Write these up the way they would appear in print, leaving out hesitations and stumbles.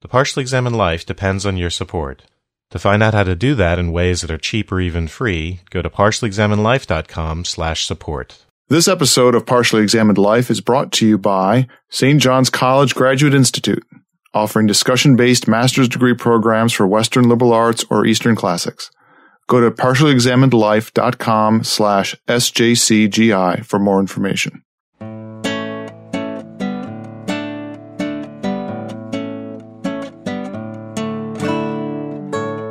The Partially Examined Life depends on your support. To find out how to do that in ways that are cheap or even free, go to partiallyexaminedlife.com/support. This episode of Partially Examined Life is brought to you by St. John's College Graduate Institute, offering discussion-based master's degree programs for Western liberal arts or Eastern classics. Go to partiallyexaminedlife.com/SJCGI for more information.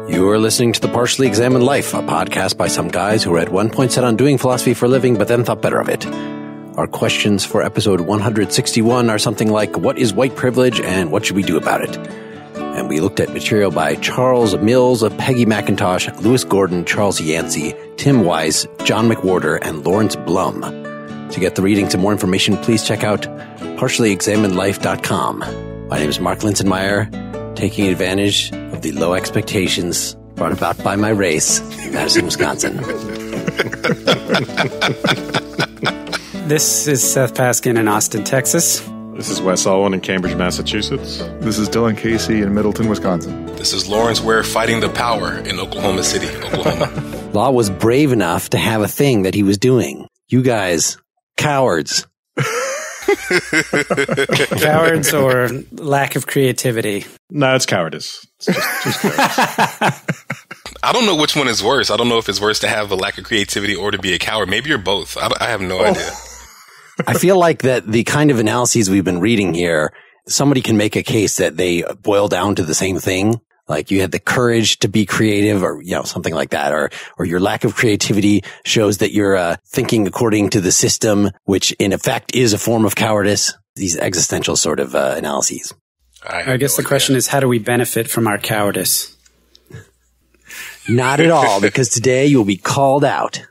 You're listening to The Partially Examined Life, a podcast by some guys who were at one point set on doing philosophy for a living, but then thought better of it. Our questions for episode 161 are something like, what is white privilege and what should we do about it? And we looked at material by Charles Mills, Peggy McIntosh, Lewis Gordon, Charles Yancey, Tim Weiss, John McWhorter, and Lawrence Blum. To get the readings and more information, please check out partiallyexaminedlife.com. My name is Mark Linsenmeyer, taking advantage of the low expectations brought about by my race in Madison, Wisconsin. This is Seth Paskin in Austin, Texas. This is Wes Alwyn in Cambridge, Massachusetts. This is Dylan Casey in Middleton, Wisconsin. This is Lawrence Ware fighting the power in Oklahoma City, Oklahoma. Law was brave enough to have a thing that he was doing. You guys, cowards. Cowards or lack of creativity? No, it's cowardice. It's just cowardice. I don't know which one is worse. I don't know if it's worse to have a lack of creativity or to be a coward. Maybe you're both. I have no idea. I feel like that the kind of analyses we've been reading here, somebody can make a case that they boil down to the same thing. Like you had the courage to be creative or, something like that. Or your lack of creativity shows that you're thinking according to the system, which in effect is a form of cowardice. These existential sort of analyses. I guess the question is, how do we benefit from our cowardice? Not at all, because today you'll be called out.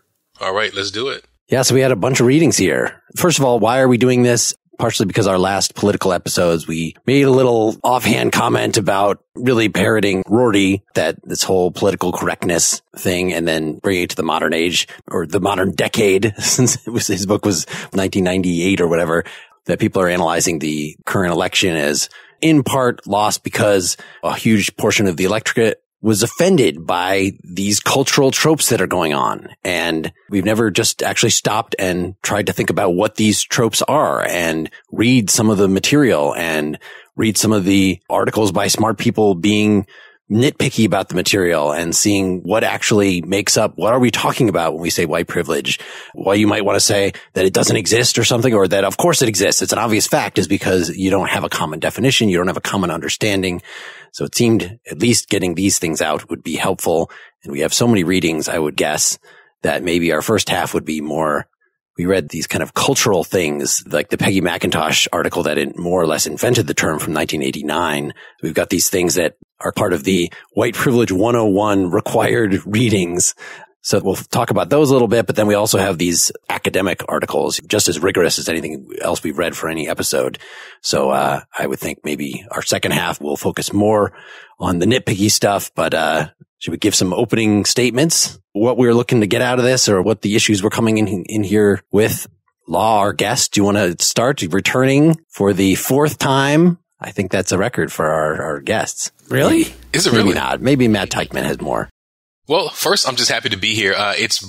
All right, let's do it. Yeah, so we had a bunch of readings here. First of all, why are we doing this? Partially because our last political episodes, we made a little offhand comment about really parroting Rorty, that this whole political correctness thing, and then bringing it to the modern age or the modern decade, since his book was 1998 or whatever, that people are analyzing the current election as in part lost because a huge portion of the electorate was offended by these cultural tropes that are going on. And we've never just actually stopped and tried to think about what these tropes are and read some of the material and read some of the articles by smart people being nitpicky about the material and seeing what actually makes up, what are we talking about when we say white privilege? Why you might want to say that it doesn't exist or something, or that of course it exists. It's an obvious fact, is because you don't have a common definition. You don't have a common understanding. So it seemed at least getting these things out would be helpful. And we have so many readings, I would guess that maybe our first half would be more, we read these kind of cultural things, like the Peggy McIntosh article that more or less invented the term from 1989. We've got these things that are part of the White Privilege 101 required readings. So we'll talk about those a little bit, but then we also have these academic articles, just as rigorous as anything else we've read for any episode. So I would think maybe our second half will focus more on the nitpicky stuff, but should we give some opening statements? What we're looking to get out of this, or what the issues we're coming in here with? Law, our guest, do you want to start? Returning for the fourth time. I think that's a record for our guests. Really? Is it Maybe really? not. Maybe Matt Teichman has more. Well, first, I'm just happy to be here. It's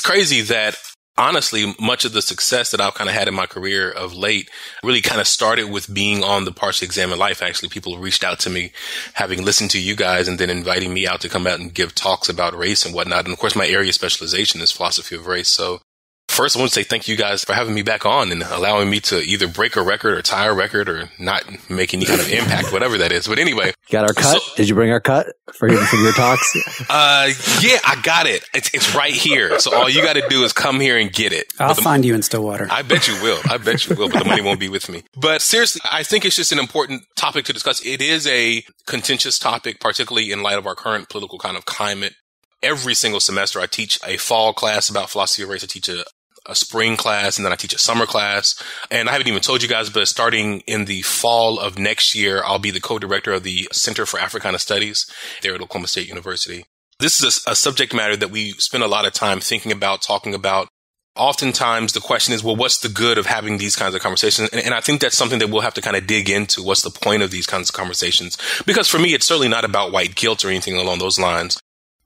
crazy that honestly, much of the success that I've kind of had in my career of late really kind of started with being on the Partially Examined Life. Actually, people reached out to me having listened to you guys and then inviting me out to come out and give talks about race and whatnot. And of course, my area of specialization is philosophy of race. So first, I want to say thank you guys for having me back on and allowing me to either break a record or tie a record or not make any kind of impact, whatever that is. But anyway. Got our cut? Did you bring our cut for your talks? Yeah, I got it. It's right here. So all you got to do is come here and get it. I'll find you in Stillwater. I bet you will. But the money won't be with me. But seriously, I think it's just an important topic to discuss. It is a contentious topic, particularly in light of our current political kind of climate. Every single semester, I teach a fall class about philosophy of race. I teach a spring class, and then I teach a summer class. And I haven't even told you guys, but starting in the fall of next year, I'll be the co-director of the Center for Africana Studies there at Oklahoma State University. This is a subject matter that we spend a lot of time thinking about, talking about, oftentimes the question is, well, what's the good of having these kinds of conversations? And I think that's something that we'll have to kind of dig into. What's the point of these kinds of conversations? Because for me, it's certainly not about white guilt or anything along those lines.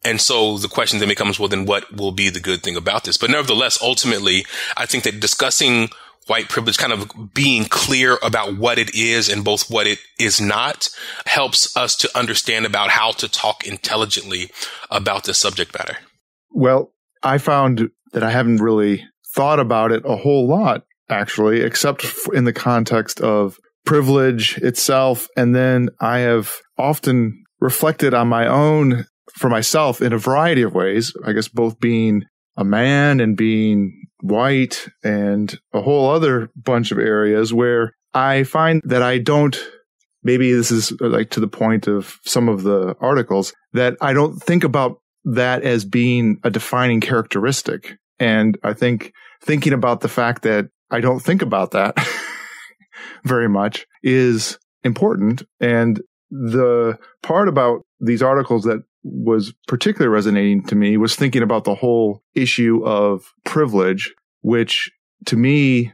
And so the question then becomes, well, then what will be the good thing about this? But nevertheless, ultimately, I think that discussing white privilege, kind of being clear about what it is and both what it is not, helps us to understand about how to talk intelligently about this subject matter. Well, I found that I haven't really thought about it a whole lot, actually, except in the context of privilege itself. And then I have often reflected on my own, for myself, in a variety of ways, I guess both being a man and being white and a whole other bunch of areas where I find that I don't, maybe this is like to the point of some of the articles, that I don't think about that as being a defining characteristic. And I think thinking about the fact that I don't think about that very much is important. And the part about these articles that was particularly resonating to me was thinking about the whole issue of privilege, which to me,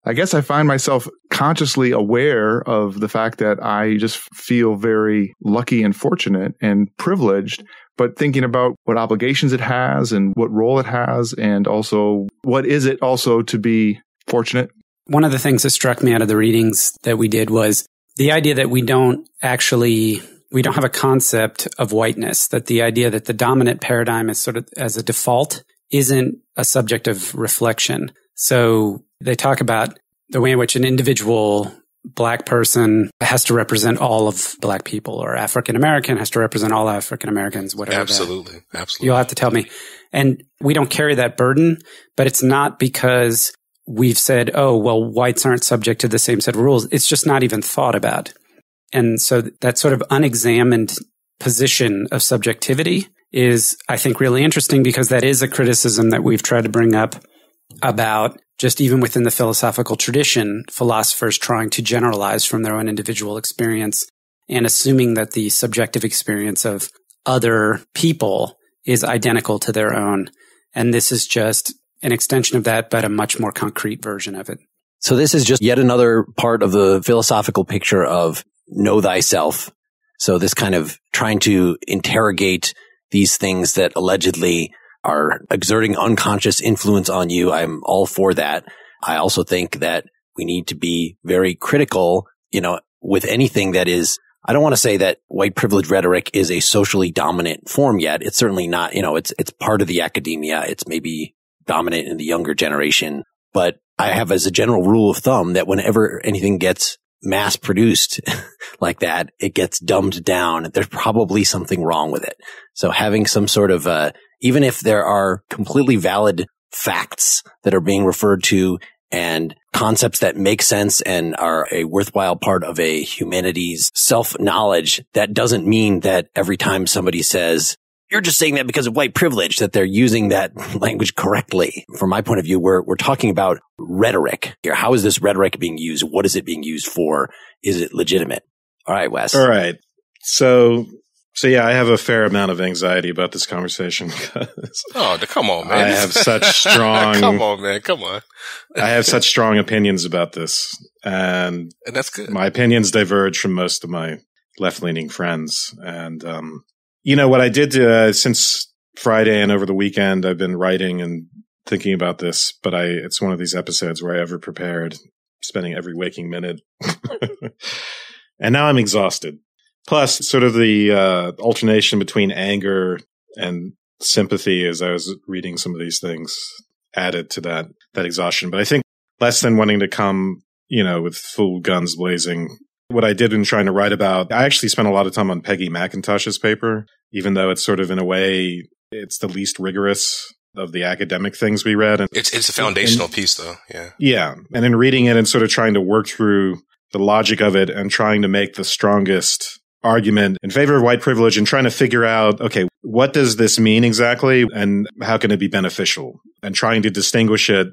I guess I find myself consciously aware of the fact that I just feel very lucky and fortunate and privileged, but thinking about what obligations it has and what role it has, and also what is it also to be fortunate. One of the things that struck me out of the readings that we did was the idea that we don't have a concept of whiteness, that the idea that the dominant paradigm is sort of as a default isn't a subject of reflection. So they talk about the way in which an individual Black person has to represent all of Black people, or African American has to represent all African Americans, whatever. Absolutely. You'll have to tell me. And we don't carry that burden, but it's not because we've said, oh, well, whites aren't subject to the same set of rules. It's just not even thought about. And so that sort of unexamined position of subjectivity is, I think, really interesting, because that is a criticism that we've tried to bring up about just even within the philosophical tradition, philosophers trying to generalize from their own individual experience and assuming that the subjective experience of other people is identical to their own. And this is just an extension of that, but a much more concrete version of it. So this is just yet another part of the philosophical picture of know thyself. So this kind of trying to interrogate these things that allegedly are exerting unconscious influence on you. I'm all for that. I also think that we need to be very critical, with anything that is, I don't want to say that white privilege rhetoric is a socially dominant form yet. It's certainly not, it's part of the academia. It's maybe dominant in the younger generation, but I have as a general rule of thumb that whenever anything gets mass produced like that, it gets dumbed down. There's probably something wrong with it. So having some sort of, even if there are completely valid facts that are being referred to and concepts that make sense and are a worthwhile part of a humanity's self-knowledge, that doesn't mean that every time somebody says, you're just saying that because of white privilege, that they're using that language correctly. From my point of view, we're talking about rhetoric here. How is this rhetoric being used? What is it being used for? Is it legitimate? All right, Wes. All right. So yeah, I have a fair amount of anxiety about this conversation. Oh, come on, man. I have such strong... Come on, man. Come on. I have such strong opinions about this. And that's good. My opinions diverge from most of my left-leaning friends. And, what I did since Friday and over the weekend, I've been writing and thinking about this, but it's one of these episodes where I ever prepared, spending every waking minute. And now I'm exhausted. Plus, sort of the alternation between anger and sympathy as I was reading some of these things added to that exhaustion. But I think less than wanting to come, with full guns blazing. What I did in trying to write about, I actually spent a lot of time on Peggy McIntosh's paper, even though it's sort of in a way, it's the least rigorous of the academic things we read. And it's a foundational piece, though. Yeah. Yeah. And in reading it and sort of trying to work through the logic of it and trying to make the strongest argument in favor of white privilege and trying to figure out, okay, what does this mean exactly and how can it be beneficial? And trying to distinguish it.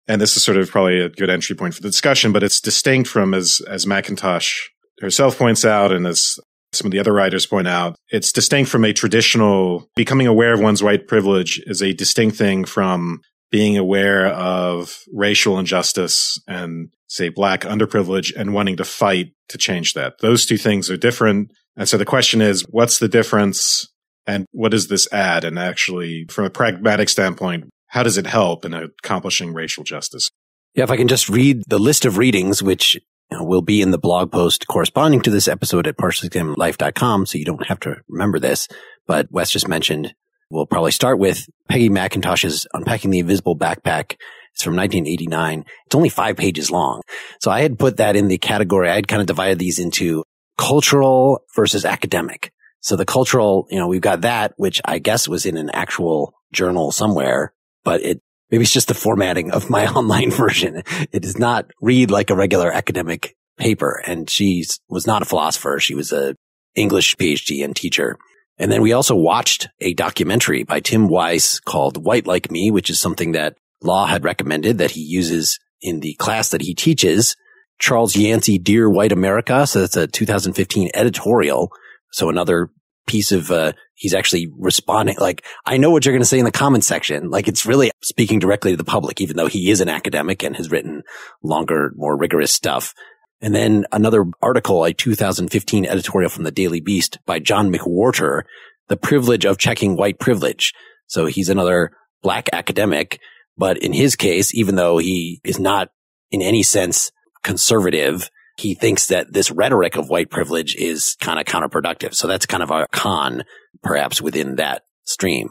And this is sort of probably a good entry point for the discussion, but it's distinct from, as McIntosh herself points out, and as some of the other writers point out, it's distinct from a traditional, becoming aware of one's white privilege is a distinct thing from being aware of racial injustice and, say, Black underprivilege and wanting to fight to change that. Those two things are different. And so the question is, what's the difference and what does this add? And actually, from a pragmatic standpoint, how does it help in accomplishing racial justice? Yeah, if I can just read the list of readings, which will be in the blog post corresponding to this episode at partiallyexaminedlife.com, so you don't have to remember this. But Wes just mentioned, we'll probably start with Peggy McIntosh's Unpacking the Invisible Backpack. It's from 1989. It's only 5 pages long. So I had put that in the category. I had kind of divided these into cultural versus academic. So the cultural, we've got that, which I guess was in an actual journal somewhere, but maybe it's just the formatting of my online version. It does not read like a regular academic paper. And she was not a philosopher. She was a English PhD and teacher. And then we also watched a documentary by Tim Weiss called White Like Me, which is something that Law had recommended that he uses in the class that he teaches. Charles Yancey, Dear White America. So that's a 2015 editorial. So another piece of, he's actually responding, like, I know what you're going to say in the comments section. Like, it's really speaking directly to the public, even though he is an academic and has written longer, more rigorous stuff. And then another article, a 2015 editorial from the Daily Beast by John McWhorter, The Privilege of Checking White Privilege. So he's another Black academic, but in his case, even though he is not in any sense conservative, he thinks that this rhetoric of white privilege is kind of counterproductive. So that's kind of a con, perhaps, within that stream.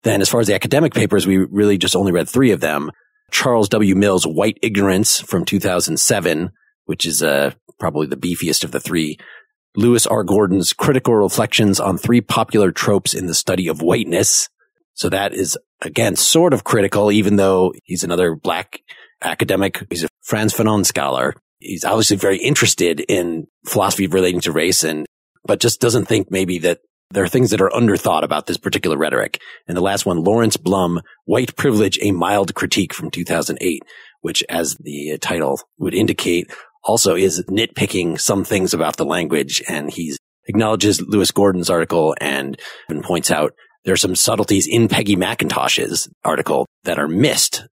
Then as far as the academic papers, we really just only read 3 of them. Charles W. Mills' White Ignorance from 2007, which is probably the beefiest of the 3. Lewis R. Gordon's Critical Reflections on 3 Popular Tropes in the Study of Whiteness. So that is, again, sort of critical, even though he's another Black academic. He's a Frantz Fanon scholar. He's obviously very interested in philosophy relating to race, but just doesn't think maybe that there are things that are underthought about this particular rhetoric. And the last one, Lawrence Blum, White Privilege, A Mild Critique from 2008, which, as the title would indicate, also is nitpicking some things about the language. And he acknowledges Lewis Gordon's article and points out there are some subtleties in Peggy McIntosh's article that are missed,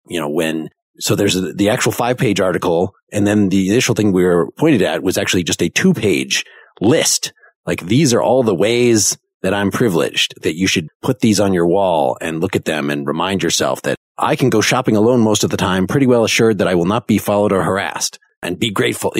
so there's the actual 5-page article, and then the initial thing we were pointed at was actually just a 2-page list. Like, these are all the ways that I'm privileged, that you should put these on your wall and look at them and remind yourself that I can go shopping alone most of the time, pretty well assured that I will not be followed or harassed, and be grateful,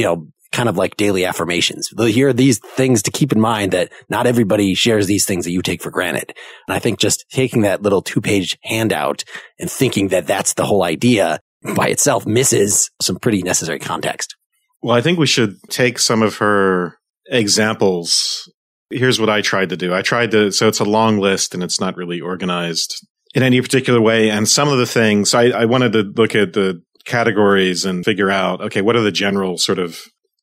kind of like daily affirmations. Here are these things to keep in mind, that not everybody shares these things that you take for granted. And I think just taking that little 2-page handout and thinking that that's the whole idea by itself misses some pretty necessary context. Well, I think we should take some of her examples. Here's what I tried to do. So it's a long list and it's not really organized in any particular way. And some of the things I wanted to look at the categories and figure out, okay, what are the general sort of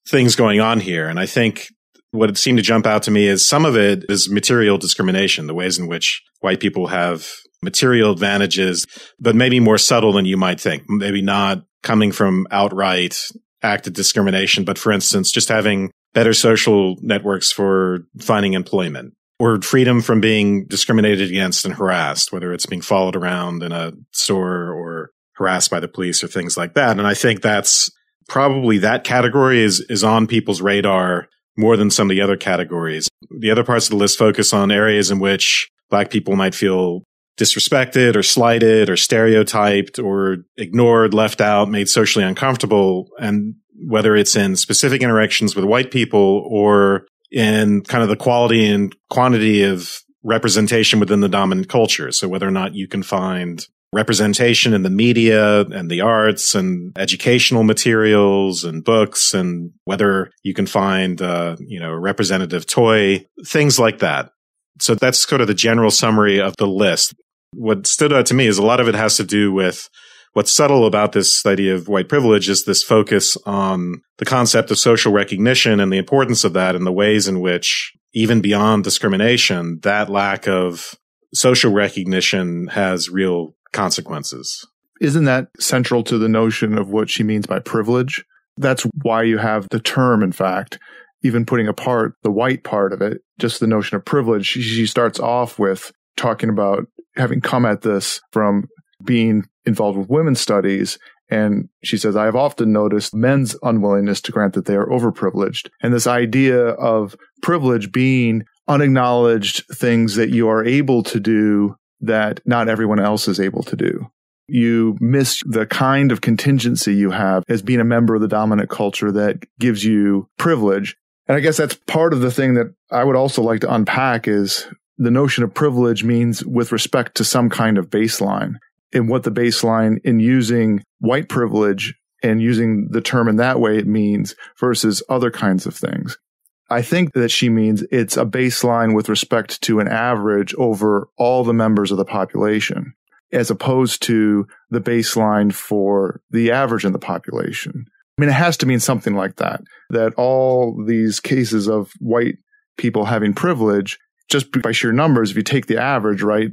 things going on here? And I think what it seemed to jump out to me is some of it is material discrimination, the ways in which white people have material advantages, but maybe more subtle than you might think. Maybe not coming from outright active discrimination, but for instance, just having better social networks for finding employment, or freedom from being discriminated against and harassed, whether it's being followed around in a store or harassed by the police or things like that. And I think that's probably, that category is on people's radar more than some of the other categories. The other parts of the list focus on areas in which Black people might feel disrespected or slighted or stereotyped or ignored, left out, made socially uncomfortable. And whether it's in specific interactions with white people or in kind of the quality and quantity of representation within the dominant culture. So whether or not you can find representation in the media and the arts and educational materials and books, and whether you can find, a representative toy, things like that. So that's sort of the general summary of the list. What stood out to me is a lot of it has to do with what's subtle about this idea of white privilege is this focus on the concept of social recognition and the importance of that and the ways in which, even beyond discrimination, that lack of social recognition has real consequences. Isn't that central to the notion of what she means by privilege? That's why you have the term, in fact, even putting apart the white part of it, just the notion of privilege. She starts off with talking about having come at this from being involved with women's studies. And she says, I have often noticed men's unwillingness to grant that they are overprivileged. And this idea of privilege being unacknowledged things that you are able to do that not everyone else is able to do. You miss the kind of contingency you have as being a member of the dominant culture that gives you privilege. And I guess that's part of the thing that I would also like to unpack is the notion of privilege means with respect to some kind of baseline. And what the baseline in using white privilege and using the term in that way it means versus other kinds of things. I think that she means it's a baseline with respect to an average over all the members of the population, as opposed to the baseline for the average in the population. I mean, it has to mean something like that, that all these cases of white people having privilege, just by sheer numbers, if you take the average, right,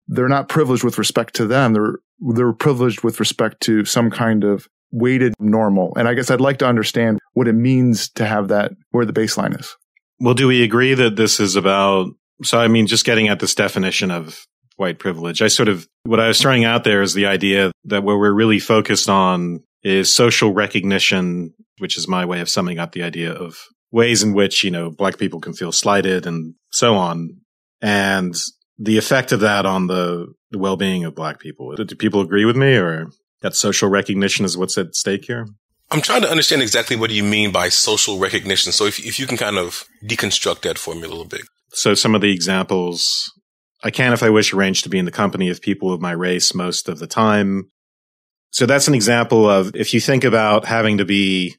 they're not privileged with respect to them. They're privileged with respect to some kind of weighted normal. And I guess I'd like to understand what it means to have that, where the baseline is. Well, do we agree that this is about, so I mean, just getting at this definition of white privilege, what I was throwing out there is the idea that what we're really focused on is social recognition, which is my way of summing up the idea of ways in which, Black people can feel slighted and so on. And the effect of that on the well-being of Black people. Do people agree with me, or that social recognition is what's at stake here? I'm trying to understand exactly what do you mean by social recognition. So if you can kind of deconstruct that for me a little bit. So some of the examples, I can, if I wish, arrange to be in the company of people of my race most of the time. So that's an example of, if you think about having to be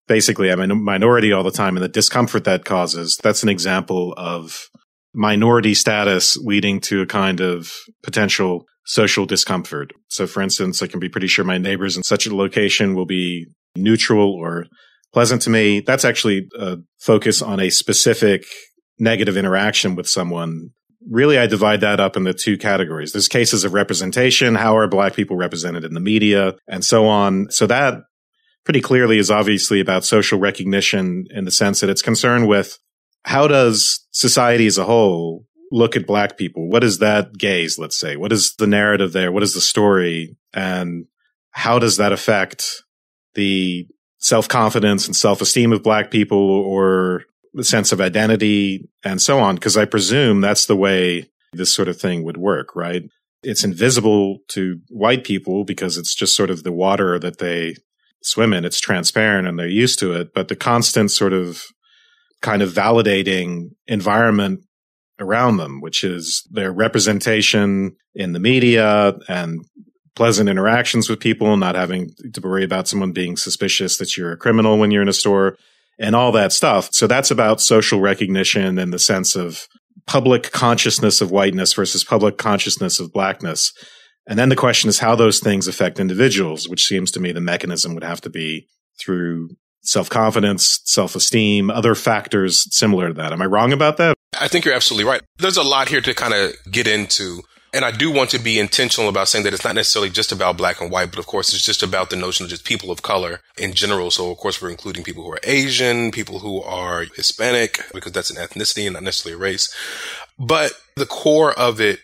basically a minority all the time and the discomfort that causes, that's an example of minority status leading to a kind of potential social discomfort. So for instance, I can be pretty sure my neighbors in such a location will be neutral or pleasant to me. That's actually a focus on a specific negative interaction with someone. Really, I divide that up into two categories. There's cases of representation. How are Black people represented in the media and so on? So that pretty clearly is obviously about social recognition in the sense that it's concerned with how does society as a whole look at Black people? What is that gaze, let's say? What is the narrative there? What is the story? And how does that affect the self-confidence and self-esteem of Black people or the sense of identity and so on? Because I presume that's the way this sort of thing would work, right? It's invisible to white people because it's just sort of the water that they swim in. It's transparent and they're used to it. But the constant sort of kind of validating environment around them, which is their representation in the media and pleasant interactions with people, not having to worry about someone being suspicious that you're a criminal when you're in a store and all that stuff. So that's about social recognition in the sense of public consciousness of whiteness versus public consciousness of Blackness. And then the question is how those things affect individuals, which seems to me the mechanism would have to be through self-confidence, self-esteem, other factors similar to that. Am I wrong about that? I think you're absolutely right. There's a lot here to kind of get into. And I do want to be intentional about saying that it's not necessarily just about Black and white, but of course it's just about the notion of just people of color in general. So of course we're including people who are Asian, people who are Hispanic, because that's an ethnicity and not necessarily a race. But the core of it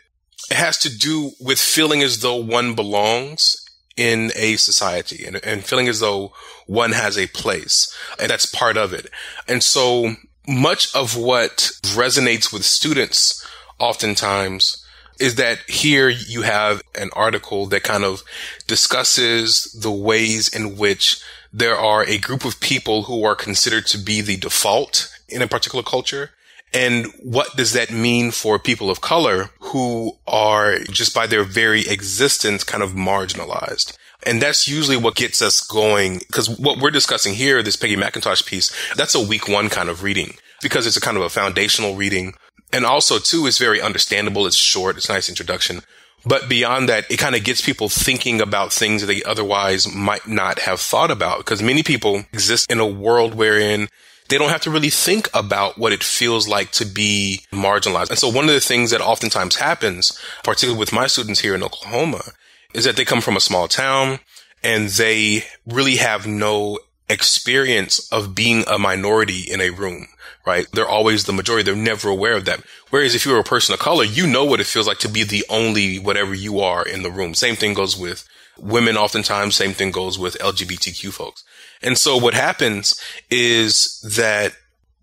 has to do with feeling as though one belongs in a society and feeling as though one has a place. And that's part of it. And so much of what resonates with students oftentimes is that here you have an article that kind of discusses the ways in which there are a group of people who are considered to be the default in a particular culture. And what does that mean for people of color who are just by their very existence kind of marginalized? And that's usually what gets us going, because what we're discussing here, this Peggy McIntosh piece, that's a week one kind of reading because it's a kind of a foundational reading. And also, too, it's very understandable. It's short. It's a nice introduction. But beyond that, it kind of gets people thinking about things that they otherwise might not have thought about, because many people exist in a world wherein they don't have to really think about what it feels like to be marginalized. And so one of the things that oftentimes happens, particularly with my students here in Oklahoma, is that they come from a small town and they really have no experience of being a minority in a room, right? They're always the majority. They're never aware of that. Whereas if you're a person of color, you know what it feels like to be the only whatever you are in the room. Same thing goes with women oftentimes. Same thing goes with LGBTQ folks. And so what happens is that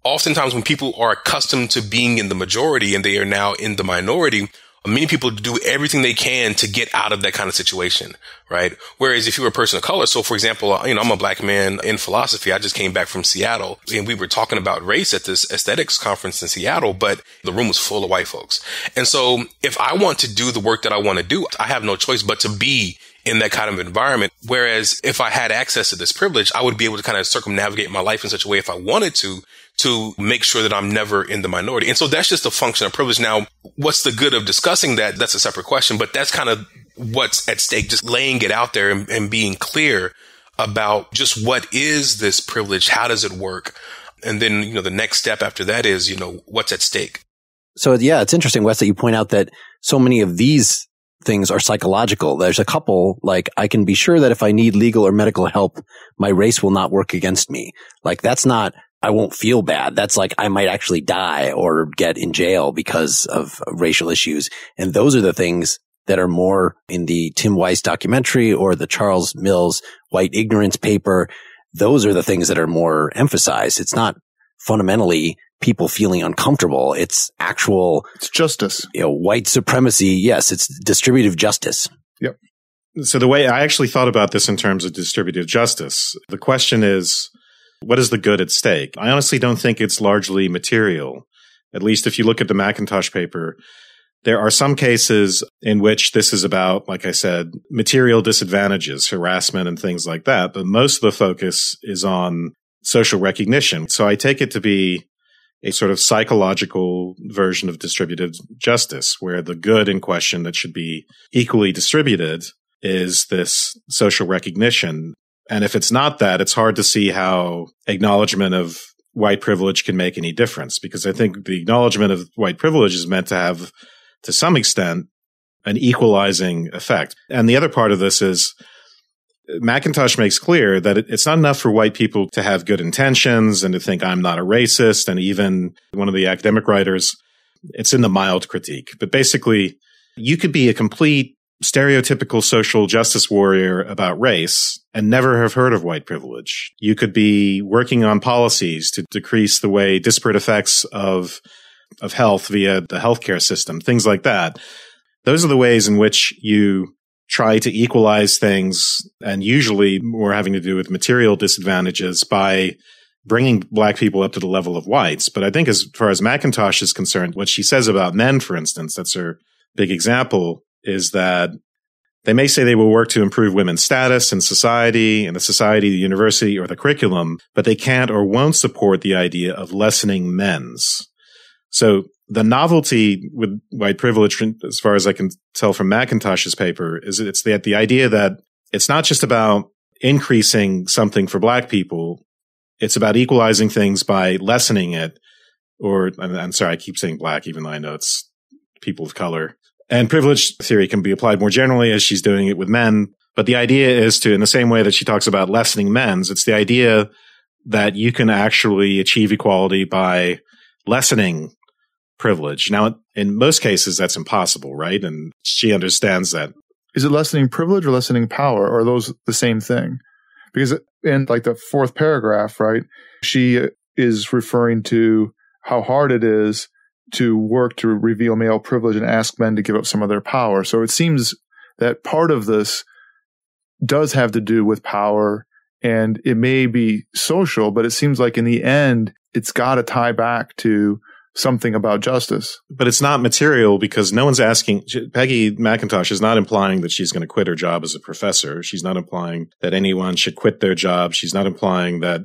oftentimes when people are accustomed to being in the majority and they are now in the minority, many people do everything they can to get out of that kind of situation, right? Whereas if you were a person of color, so for example, I'm a black man in philosophy. I just came back from Seattle and we were talking about race at this aesthetics conference in Seattle, but the room was full of white folks. And so if I want to do the work that I want to do, I have no choice but to be in that kind of environment. Whereas if I had access to this privilege, I would be able to kind of circumnavigate my life in such a way if I wanted to make sure that I'm never in the minority. And so that's just a function of privilege. Now, what's the good of discussing that? That's a separate question, but that's kind of what's at stake, just laying it out there and being clear about just what is this privilege? How does it work? And then, the next step after that is, what's at stake? So yeah, it's interesting, Wes, that you point out that so many of these things are psychological. There's a couple, like, I can be sure that if I need legal or medical help, my race will not work against me. Like, that's not, I won't feel bad. That's like, I might actually die or get in jail because of racial issues. And those are the things that are more in the Tim Weiss documentary or the Charles Mills White Ignorance paper. Those are the things that are more emphasized. It's not fundamentally people feeling uncomfortable. It's justice. White supremacy. Yes, it's distributive justice. Yep. So the way I actually thought about this in terms of distributive justice, the question is, what is the good at stake? I honestly don't think it's largely material. At least if you look at the McIntosh paper, there are some cases in which this is about, like I said, material disadvantages, harassment and things like that. But most of the focus is on social recognition. So I take it to be a sort of psychological version of distributive justice, where the good in question that should be equally distributed is this social recognition. And if it's not that, it's hard to see how acknowledgement of white privilege can make any difference, because I think the acknowledgement of white privilege is meant to have, to some extent, an equalizing effect. And the other part of this is McIntosh makes clear that it's not enough for white people to have good intentions and to think I'm not a racist. And even one of the academic writers, it's in the mild critique. But basically, you could be a complete stereotypical social justice warrior about race and never have heard of white privilege. You could be working on policies to decrease the way disparate effects of health via the healthcare system, things like that. Those are the ways in which you try to equalize things, and usually more having to do with material disadvantages by bringing black people up to the level of whites. But I think as far as McIntosh is concerned, what she says about men, for instance, that's her big example, is that they may say they will work to improve women's status in society, the university, or the curriculum, but they can't or won't support the idea of lessening men's. So the novelty with white privilege, as far as I can tell from McIntosh's paper, is it's the idea that it's not just about increasing something for black people. It's about equalizing things by lessening it. Or, I'm sorry, I keep saying black, even though I know it's people of color. And privilege theory can be applied more generally, as she's doing it with men. But the idea is to, in the same way that she talks about lessening men's, it's the idea that you can actually achieve equality by lessening privilege. Now, in most cases, that's impossible, right? And she understands that. Is it lessening privilege or lessening power? Or are those the same thing? Because in like the fourth paragraph, right, she is referring to how hard it is to work to reveal male privilege and ask men to give up some of their power. So it seems that part of this does have to do with power, and it may be social, but it seems like in the end, it's got to tie back to something about justice. But it's not material, because no one's asking. Peggy McIntosh is not implying that she's going to quit her job as a professor. She's not implying that anyone should quit their job. She's not implying that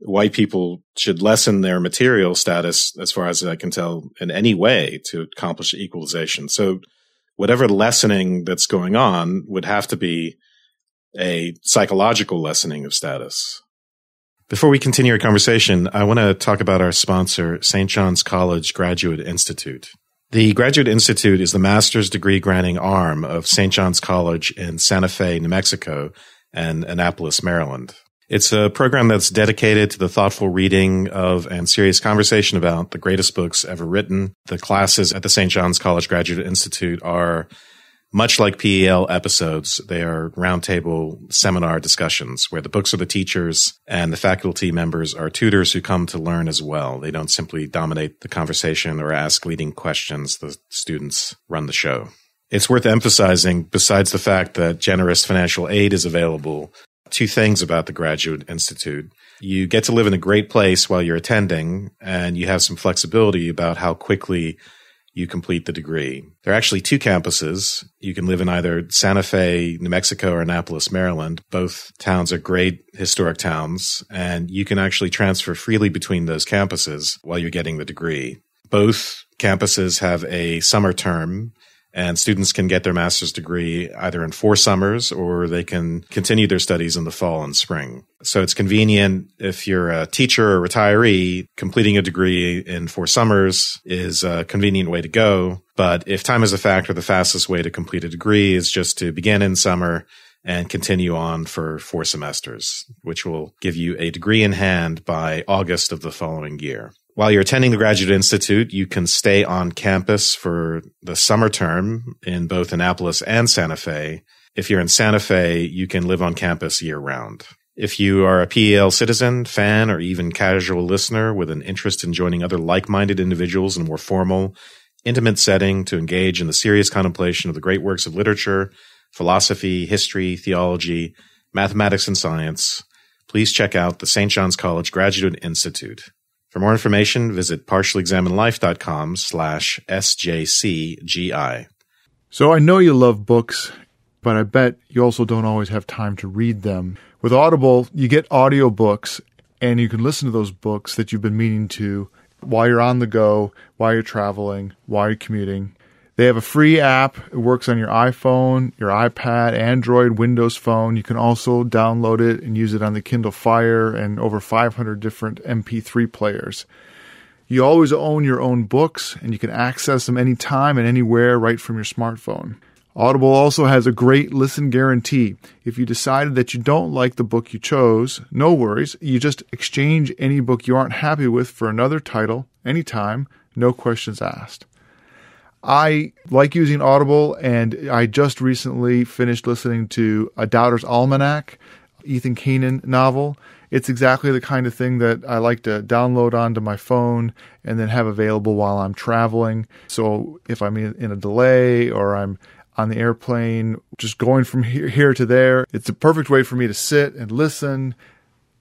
white people should lessen their material status, as far as I can tell, in any way to accomplish equalization. So whatever lessening that's going on would have to be a psychological lessening of status. Before we continue our conversation, I want to talk about our sponsor, St. John's College Graduate Institute. The Graduate Institute is the master's degree granting arm of St. John's College in Santa Fe, New Mexico, and Annapolis, Maryland. It's a program that's dedicated to the thoughtful reading of and serious conversation about the greatest books ever written. The classes at the St. John's College Graduate Institute are much like PEL episodes. They are roundtable seminar discussions where the books are the teachers and the faculty members are tutors who come to learn as well. They don't simply dominate the conversation or ask leading questions. The students run the show. It's worth emphasizing, besides the fact that generous financial aid is available, two things about the Graduate Institute. You get to live in a great place while you're attending, and you have some flexibility about how quickly you complete the degree. There are actually two campuses. You can live in either Santa Fe, New Mexico, or Annapolis, Maryland. Both towns are great historic towns, and you can actually transfer freely between those campuses while you're getting the degree. Both campuses have a summer term, and students can get their master's degree either in 4 summers or they can continue their studies in the fall and spring. So it's convenient if you're a teacher or retiree. Completing a degree in 4 summers is a convenient way to go. But if time is a factor, the fastest way to complete a degree is just to begin in summer and continue on for 4 semesters, which will give you a degree in hand by August of the following year. While you're attending the Graduate Institute, you can stay on campus for the summer term in both Annapolis and Santa Fe. If you're in Santa Fe, you can live on campus year-round. If you are a PEL citizen, fan, or even casual listener with an interest in joining other like-minded individuals in a more formal, intimate setting to engage in the serious contemplation of the great works of literature, philosophy, history, theology, mathematics, and science, please check out the St. John's College Graduate Institute. For more information, visit partiallyexaminedlife.com/SJCGI. So I know you love books, but I bet you also don't always have time to read them. With Audible, you get audiobooks, and you can listen to those books that you've been meaning to while you're on the go, while you're traveling, while you're commuting. They have a free app. It works on your iPhone, your iPad, Android, Windows Phone. You can also download it and use it on the Kindle Fire and over 500 different MP3 players. You always own your own books, and you can access them anytime and anywhere right from your smartphone. Audible also has a great listen guarantee. If you decided that you don't like the book you chose, no worries. You just exchange any book you aren't happy with for another title anytime, no questions asked. I like using Audible, and I just recently finished listening to A Doubter's Almanac, Ethan Keenan novel. It's exactly the kind of thing that I like to download onto my phone and then have available while I'm traveling. So if I'm in a delay or I'm on the airplane, just going from here to there, it's a perfect way for me to sit and listen,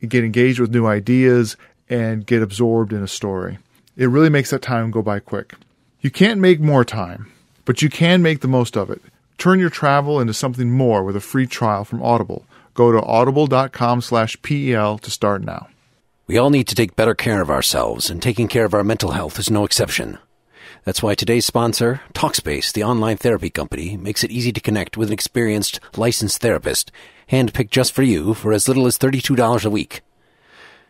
get engaged with new ideas, and get absorbed in a story. It really makes that time go by quick. You can't make more time, but you can make the most of it. Turn your travel into something more with a free trial from Audible. Go to audible.com/PEL to start now. We all need to take better care of ourselves, and taking care of our mental health is no exception. That's why today's sponsor, Talkspace, the online therapy company, makes it easy to connect with an experienced, licensed therapist, handpicked just for you for as little as $32 a week.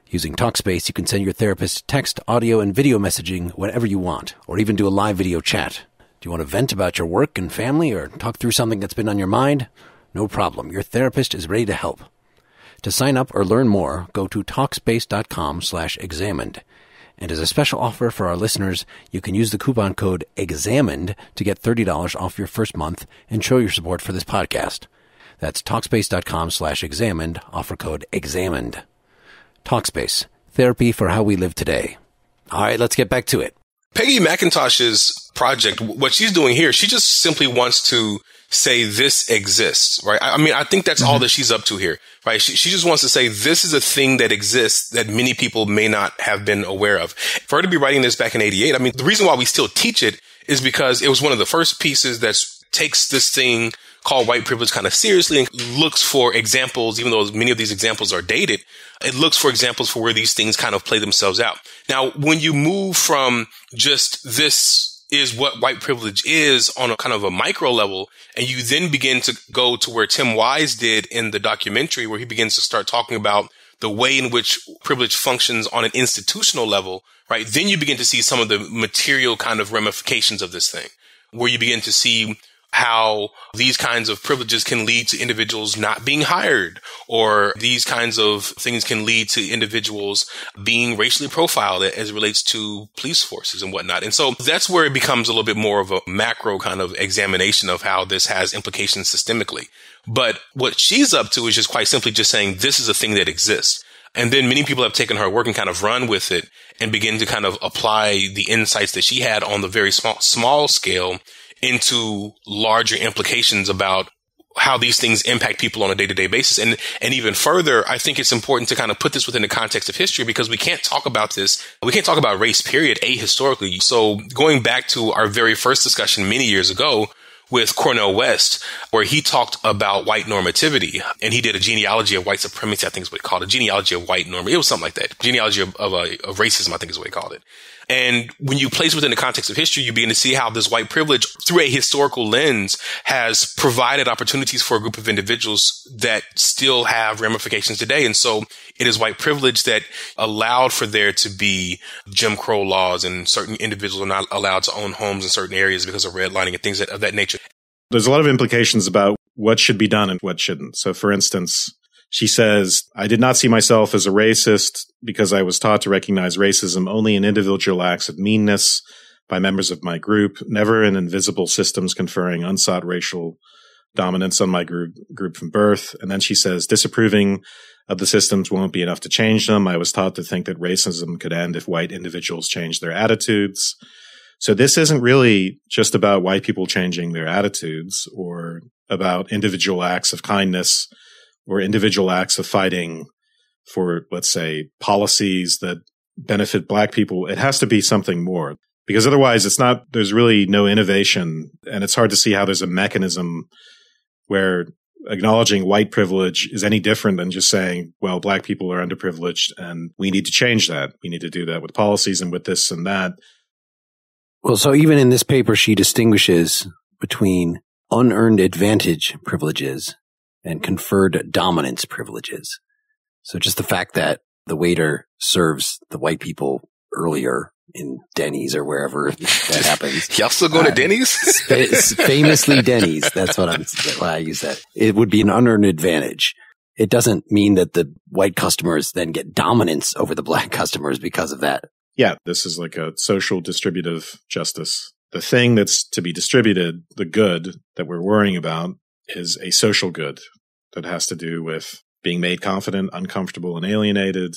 Using Talkspace, you can send your therapist text, audio, and video messaging whenever you want, or even do a live video chat. Do you want to vent about your work and family, or talk through something that's been on your mind? No problem. Your therapist is ready to help. To sign up or learn more, go to Talkspace.com/examined. And as a special offer for our listeners, you can use the coupon code EXAMINED to get $30 off your first month and show your support for this podcast. That's Talkspace.com/examined, offer code EXAMINED. Talkspace, therapy for how we live today. All right, let's get back to it. Peggy McIntosh's project, what she's doing here, she just simply wants to say this exists, right? I mean, I think that's all that she's up to here, right? She just wants to say this is a thing that exists that many people may not have been aware of. For her to be writing this back in 88, I mean, the reason why we still teach it is because it was one of the first pieces that takes this thing called white privilege kind of seriously and looks for examples, even though many of these examples are dated. It looks for examples for where these things kind of play themselves out. Now, when you move from just this is what white privilege is on a kind of a micro level, and you then begin to go to where Tim Wise did in the documentary, where he begins to start talking about the way in which privilege functions on an institutional level, right? Then you begin to see some of the material kind of ramifications of this thing, where you begin to see how these kinds of privileges can lead to individuals not being hired, or these kinds of things can lead to individuals being racially profiled as it relates to police forces and whatnot. And so that's where it becomes a little bit more of a macro kind of examination of how this has implications systemically. But what she's up to is just quite simply just saying this is a thing that exists. And then many people have taken her work and kind of run with it and begin to kind of apply the insights that she had on the very small scale into larger implications about how these things impact people on a day-to-day basis. And even further, I think it's important to kind of put this within the context of history, because we can't talk about this. We can't talk about race, period, ahistorically. So going back to our very first discussion many years ago with Cornel West, where he talked about white normativity, and he did a genealogy of white supremacy, I think is what he called it, genealogy of white norm. It was something like that. Genealogy of racism, I think is what he called it. And when you place within the context of history, you begin to see how this white privilege, through a historical lens, has provided opportunities for a group of individuals that still have ramifications today. And so it is white privilege that allowed for there to be Jim Crow laws, and certain individuals are not allowed to own homes in certain areas because of redlining and things of that nature. There's a lot of implications about what should be done and what shouldn't. So, for instance, she says, I did not see myself as a racist because I was taught to recognize racism only in individual acts of meanness by members of my group, never in invisible systems conferring unsought racial dominance on my group from birth. And then she says, disapproving of the systems won't be enough to change them. I was taught to think that racism could end if white individuals changed their attitudes. So this isn't really just about white people changing their attitudes or about individual acts of kindness or individual acts of fighting for, let's say, policies that benefit Black people. It has to be something more, because otherwise there's really no innovation, and it's hard to see how there's a mechanism where acknowledging white privilege is any different than just saying, well, Black people are underprivileged and we need to change that. We need to do that with policies and with this and that. Well, so even in this paper, she distinguishes between unearned advantage privileges and conferred dominance privileges. So just the fact that the waiter serves the white people earlier in Denny's or wherever that happens. Y'all still going to Denny's? Famously Denny's. That's why I use that. It would be an unearned advantage. It doesn't mean that the white customers then get dominance over the Black customers because of that. Yeah, this is like a social distributive justice. The thing that's to be distributed, the good that we're worrying about, is a social good that has to do with being made confident, uncomfortable, and alienated,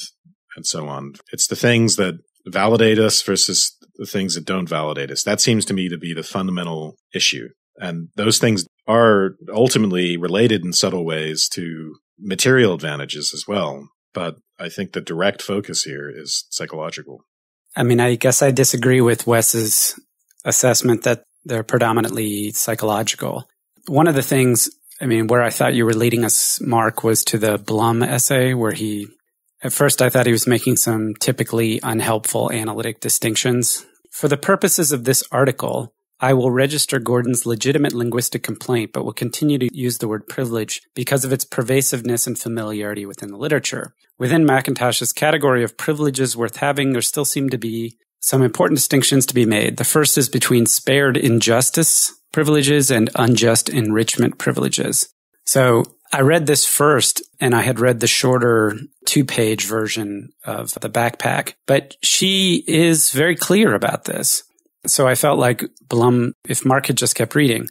and so on. It's the things that validate us versus the things that don't validate us. That seems to me to be the fundamental issue. And those things are ultimately related in subtle ways to material advantages as well. But I think the direct focus here is psychological. I mean, I guess I disagree with Wes's assessment that they're predominantly psychological. One of the things, where I thought you were leading us, Mark, was to the Blum essay where at first I thought he was making some typically unhelpful analytic distinctions. For the purposes of this article, I will register Gordon's legitimate linguistic complaint, but will continue to use the word privilege because of its pervasiveness and familiarity within the literature. Within McIntosh's category of privileges worth having, there still seem to be some important distinctions to be made. The first is between spared injustice privileges and unjust enrichment privileges. So I read this first, and I had read the shorter 2-page version of the backpack, but she is very clear about this. So I felt like Blum, if Mark had just kept reading,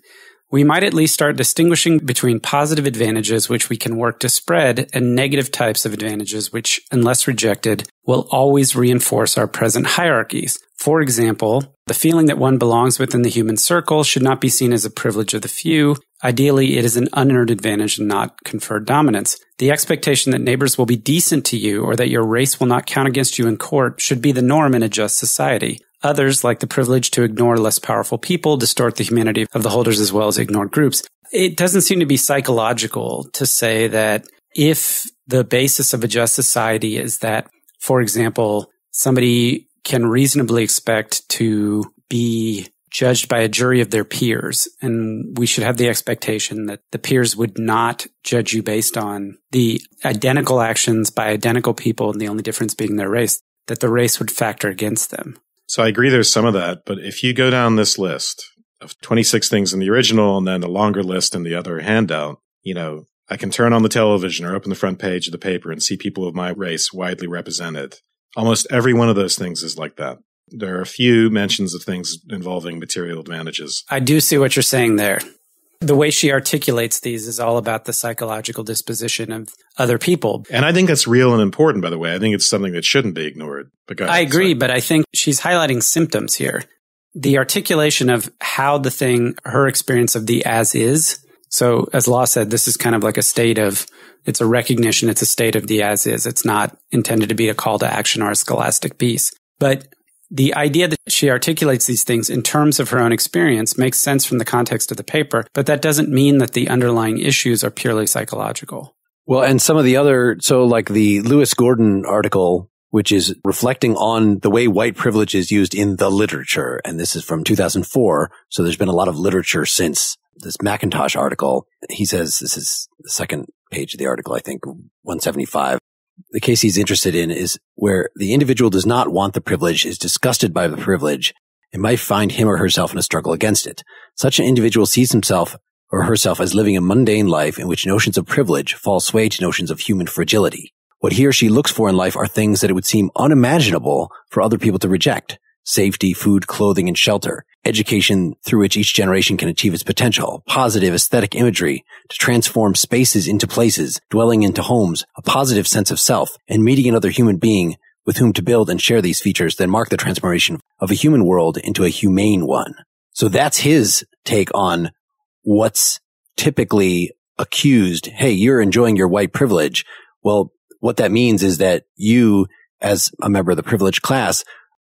we might at least start distinguishing between positive advantages, which we can work to spread, and negative types of advantages, which, unless rejected, will always reinforce our present hierarchies. For example, the feeling that one belongs within the human circle should not be seen as a privilege of the few. Ideally, it is an unearned advantage and not conferred dominance. The expectation that neighbors will be decent to you or that your race will not count against you in court should be the norm in a just society. Others, like the privilege to ignore less powerful people, distort the humanity of the holders as well as ignored groups. It doesn't seem to be psychological to say that if the basis of a just society is that, for example, somebody can reasonably expect to be judged by a jury of their peers, and we should have the expectation that the peers would not judge you based on the identical actions by identical people, and the only difference being their race, that the race would factor against them. So I agree there's some of that, but if you go down this list, of 26 things in the original and then a longer list in the other handout. I can turn on the television or open the front page of the paper and see people of my race widely represented. Almost every one of those things is like that. There are a few mentions of things involving material advantages. I do see what you're saying there. The way she articulates these is all about the psychological disposition of other people. And I think that's real and important, by the way. I think it's something that shouldn't be ignored. I agree, but I think she's highlighting symptoms here. The articulation of how her experience of the as is. So as Law said, this is kind of like it's a recognition, it's a state of the as is. It's not intended to be a call to action or a scholastic piece. But the idea that she articulates these things in terms of her own experience makes sense from the context of the paper, but that doesn't mean that the underlying issues are purely psychological. Well, and some of the like the Lewis Gordon article, which is reflecting on the way white privilege is used in the literature. And this is from 2004. So there's been a lot of literature since this McIntosh article. He says, this is the second page of the article, I think, 175. The case he's interested in is where the individual does not want the privilege, is disgusted by the privilege, and might find him or herself in a struggle against it. Such an individual sees himself or herself as living a mundane life in which notions of privilege fall sway to notions of human fragility. What he or she looks for in life are things that it would seem unimaginable for other people to reject. Safety, food, clothing, and shelter. Education through which each generation can achieve its potential. Positive aesthetic imagery to transform spaces into places, dwelling into homes, a positive sense of self, and meeting another human being with whom to build and share these features that mark the transformation of a human world into a humane one. So that's his take on what's typically accused. Hey, you're enjoying your white privilege. Well, what that means is that you, as a member of the privileged class,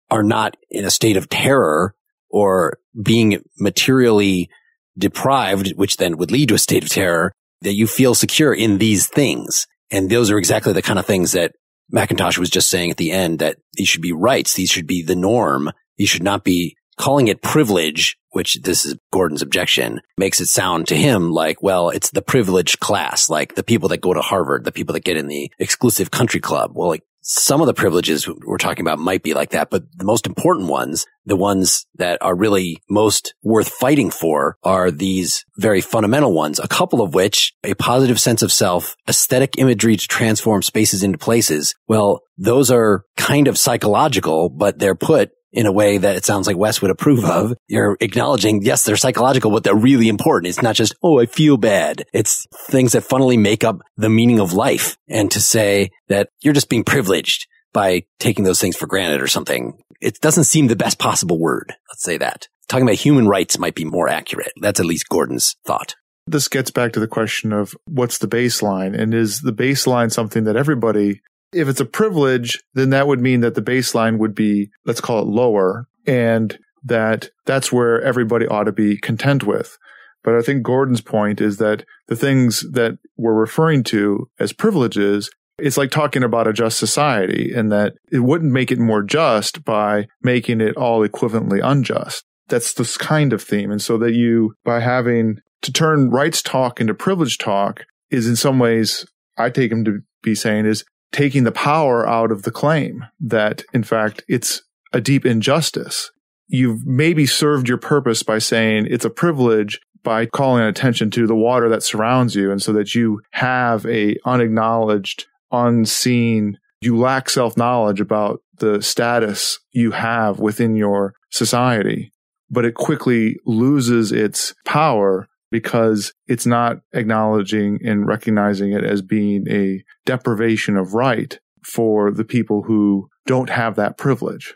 are not in a state of terror or being materially deprived, which then would lead to a state of terror, that you feel secure in these things. And those are exactly the kind of things that McIntosh was just saying at the end, that these should be rights. These should be the norm. These should not be calling it privilege, which this is Gordon's objection, makes it sound to him like, well, it's the privileged class, like the people that go to Harvard, the people that get in the exclusive country club. Well, like, some of the privileges we're talking about might be like that, but the most important ones, the ones that are really most worth fighting for, are these very fundamental ones, a couple of which, a positive sense of self, aesthetic imagery to transform spaces into places. Well, those are kind of psychological, but they're put in a way that it sounds like Wes would approve of. You're acknowledging, yes, they're psychological, but they're really important. It's not just, oh, I feel bad. It's things that funnily make up the meaning of life. And to say that you're just being privileged by taking those things for granted or something, it doesn't seem the best possible word. Let's say that. Talking about human rights might be more accurate. That's at least Gordon's thought. This gets back to the question of what's the baseline, and is the baseline something that everybody, if it's a privilege, then that would mean that the baseline would be, let's call it lower, and that's where everybody ought to be content with. But I think Gordon's point is that the things that we're referring to as privileges, it's like talking about a just society, and that it wouldn't make it more just by making it all equivalently unjust. That's this kind of theme. And so that you, by having to turn rights talk into privilege talk, is in some ways, I take him to be saying, is taking the power out of the claim that, in fact, it's a deep injustice. You've maybe served your purpose by saying it's a privilege by calling attention to the water that surrounds you, and so that you have a unacknowledged, unseen, you lack self-knowledge about the status you have within your society. But it quickly loses its power because it's not acknowledging and recognizing it as being a deprivation of right for the people who don't have that privilege.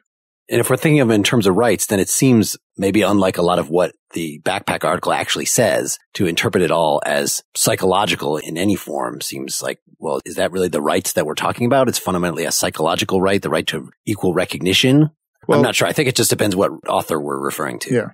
And if we're thinking of it in terms of rights, then it seems maybe unlike a lot of what the Backpack article actually says, to interpret it all as psychological in any form seems like, well, is that really the rights that we're talking about? It's fundamentally a psychological right, the right to equal recognition. Well, I'm not sure. I think it just depends what author we're referring to. Yeah.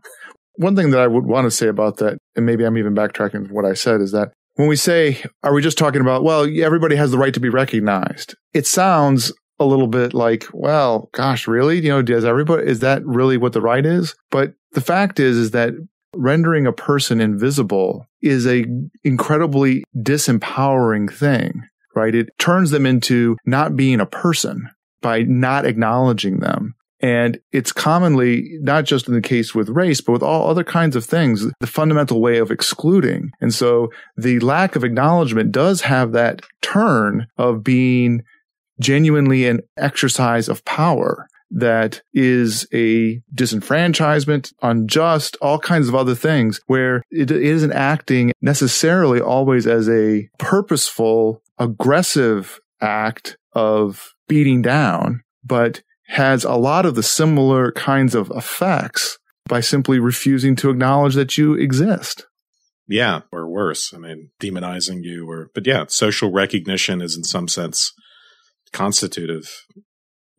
One thing that I would want to say about that, and maybe I'm even backtracking what I said, is that when we say, are we just talking about, well, everybody has the right to be recognized? It sounds a little bit like, well, gosh, really? Does everybody, is that really what the right is? But the fact is that rendering a person invisible is a incredibly disempowering thing, right? It turns them into not being a person by not acknowledging them. And it's commonly, not just in the case with race, but with all other kinds of things, the fundamental way of excluding. And so the lack of acknowledgement does have that turn of being genuinely an exercise of power that is a disenfranchisement, unjust, all kinds of other things, where it isn't acting necessarily always as a purposeful, aggressive act of beating down, but has a lot of the similar kinds of effects by simply refusing to acknowledge that you exist. Yeah, or worse. I mean, demonizing you but yeah, social recognition is in some sense constitutive,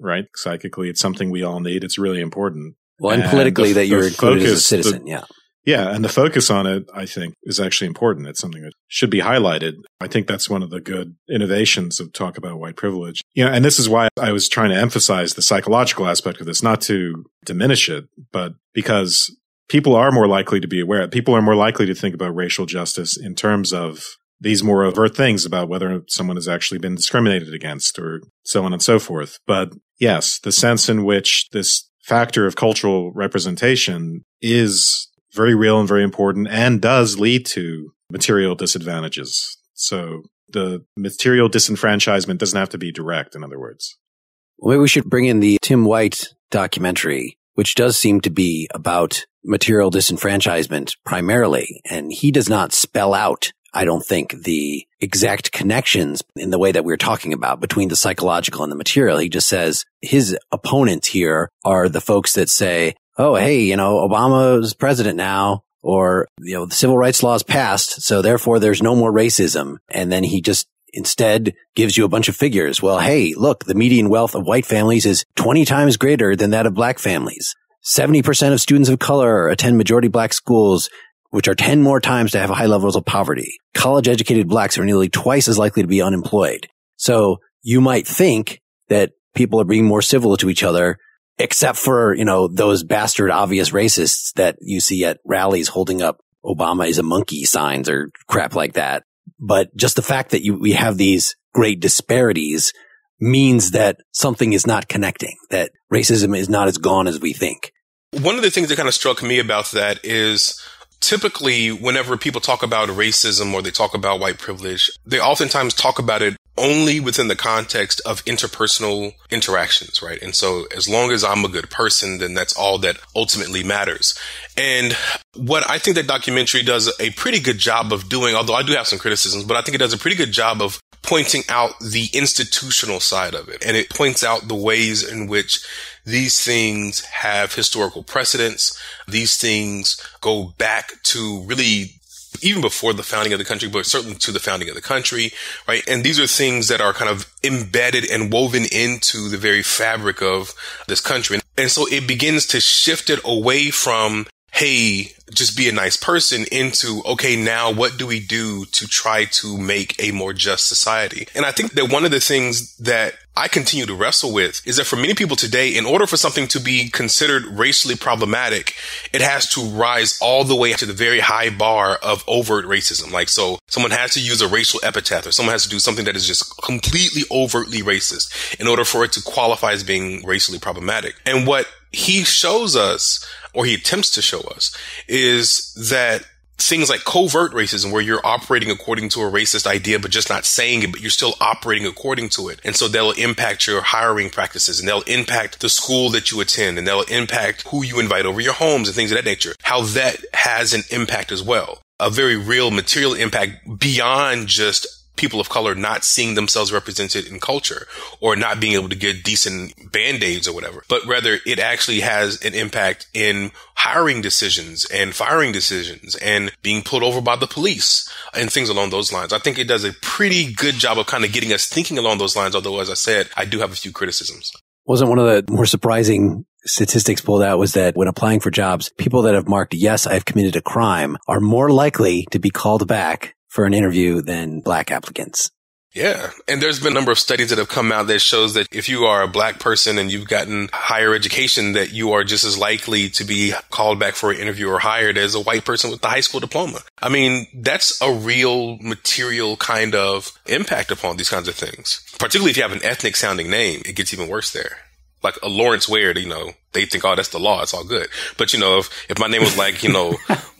right? Psychically, it's something we all need. It's really important. Well, and politically that you're included as a citizen, yeah. Yeah, and the focus on it, I think, is actually important. It's something that should be highlighted. I think that's one of the good innovations of talk about white privilege. And this is why I was trying to emphasize the psychological aspect of this, not to diminish it, but because people are more likely to be aware. People are more likely to think about racial justice in terms of these more overt things about whether someone has actually been discriminated against or so on and so forth. But yes, the sense in which this factor of cultural representation is very real and very important and does lead to material disadvantages. So the material disenfranchisement doesn't have to be direct, in other words. Well, maybe we should bring in the Tim White documentary, which does seem to be about material disenfranchisement primarily. And he does not spell out, I don't think, the exact connections in the way that we're talking about between the psychological and the material. He just says his opponents here are the folks that say, oh, hey, Obama's president now, or, the civil rights laws passed, so therefore there's no more racism. And then he just instead gives you a bunch of figures. Well, hey, look, the median wealth of white families is 20 times greater than that of black families. 70% of students of color attend majority black schools, which are 10 more times to have high levels of poverty. College-educated blacks are nearly twice as likely to be unemployed. So you might think that people are being more civil to each other, except for, those bastard obvious racists that you see at rallies holding up Obama is a monkey signs or crap like that. But just the fact that we have these great disparities means that something is not connecting, that racism is not as gone as we think. One of the things that kind of struck me about that is typically whenever people talk about racism or they talk about white privilege, they oftentimes talk about it only within the context of interpersonal interactions, right? And so as long as I'm a good person, then that's all that ultimately matters. And what I think that documentary does a pretty good job of doing, although I do have some criticisms, but I think it does a pretty good job of pointing out the institutional side of it. And it points out the ways in which these things have historical precedents. These things go back to really even before the founding of the country, but certainly to the founding of the country, right? And these are things that are kind of embedded and woven into the very fabric of this country. And so it begins to shift it away from, hey, just be a nice person, into, okay, now what do we do to try to make a more just society? And I think that one of the things that I continue to wrestle with is that for many people today, in order for something to be considered racially problematic, it has to rise all the way to the very high bar of overt racism. Like, so someone has to use a racial epithet, or someone has to do something that is just completely overtly racist in order for it to qualify as being racially problematic. And what he shows us, or he attempts to show us, is that things like covert racism, where you're operating according to a racist idea, but just not saying it, but you're still operating according to it. And so that'll impact your hiring practices, and they'll impact the school that you attend, and they'll impact who you invite over your homes and things of that nature. How that has an impact as well. A very real material impact beyond just people of color not seeing themselves represented in culture or not being able to get decent band-aids or whatever, but rather it actually has an impact in hiring decisions and firing decisions and being pulled over by the police and things along those lines. I think it does a pretty good job of kind of getting us thinking along those lines, although, as I said, I do have a few criticisms. Wasn't one of the more surprising statistics pulled out was that when applying for jobs, people that have marked, yes, I've committed a crime, are more likely to be called back for an interview than black applicants. Yeah. And there's been a number of studies that have come out that shows that if you are a black person and you've gotten higher education, that you are just as likely to be called back for an interview or hired as a white person with a high school diploma. I mean, that's a real material kind of impact upon these kinds of things. Particularly if you have an ethnic sounding name, it gets even worse there. like a Lawrence Ware, they think, oh, that's the law. It's all good. But, if my name was like,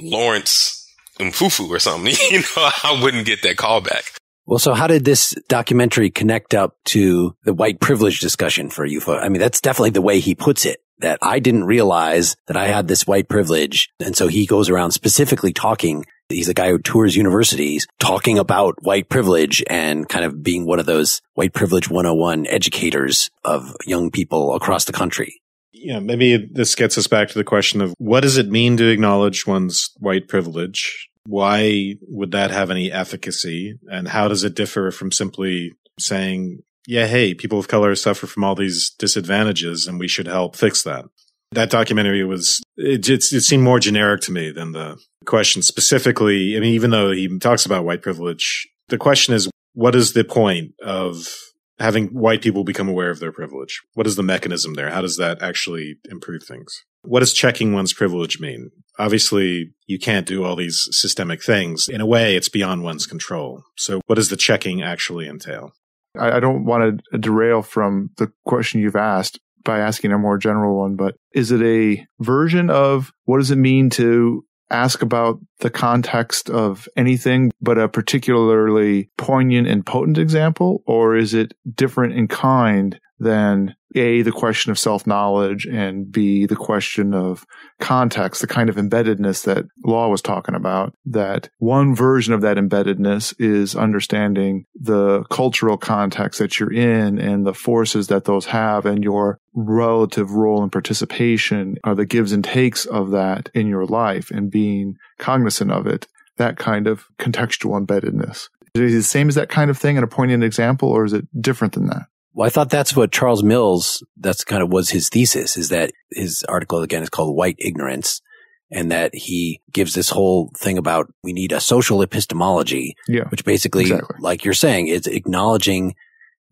Lawrence Mfufu or something, I wouldn't get that call back. Well, so how did this documentary connect up to the white privilege discussion for you? I mean, that's definitely the way he puts it, that I didn't realize that I had this white privilege. And so he goes around specifically talking. He's a guy who tours universities, talking about white privilege and kind of being one of those white privilege 101 educators of young people across the country. Yeah, maybe this gets us back to the question of what does it mean to acknowledge one's white privilege? Why would that have any efficacy? And how does it differ from simply saying, yeah, hey, people of color suffer from all these disadvantages and we should help fix that? That documentary it seemed more generic to me than the question specifically. I mean, even though he talks about white privilege, the question is, what is the point of having white people become aware of their privilege? What is the mechanism there? How does that actually improve things? What does checking one's privilege mean? Obviously, you can't do all these systemic things. In a way, it's beyond one's control. So what does the checking actually entail? I don't want to derail from the question you've asked by asking a more general one, but is it a version of what does it mean to ask about the context of anything but a particularly poignant and potent example? Or is it different in kind than A, the question of self-knowledge, and B, the question of context, the kind of embeddedness that Law was talking about? That one version of that embeddedness is understanding the cultural context that you're in and the forces that those have and your relative role and participation are the gives and takes of that in your life and being cognizant of it. That kind of contextual embeddedness. Is it the same as that kind of thing in a poignant example, or is it different than that? Well, I thought that's what Charles Mills, that's kind of was his thesis, is that his article, again, is called White Ignorance, and that he gives this whole thing about we need a social epistemology, which basically, like you're saying, is acknowledging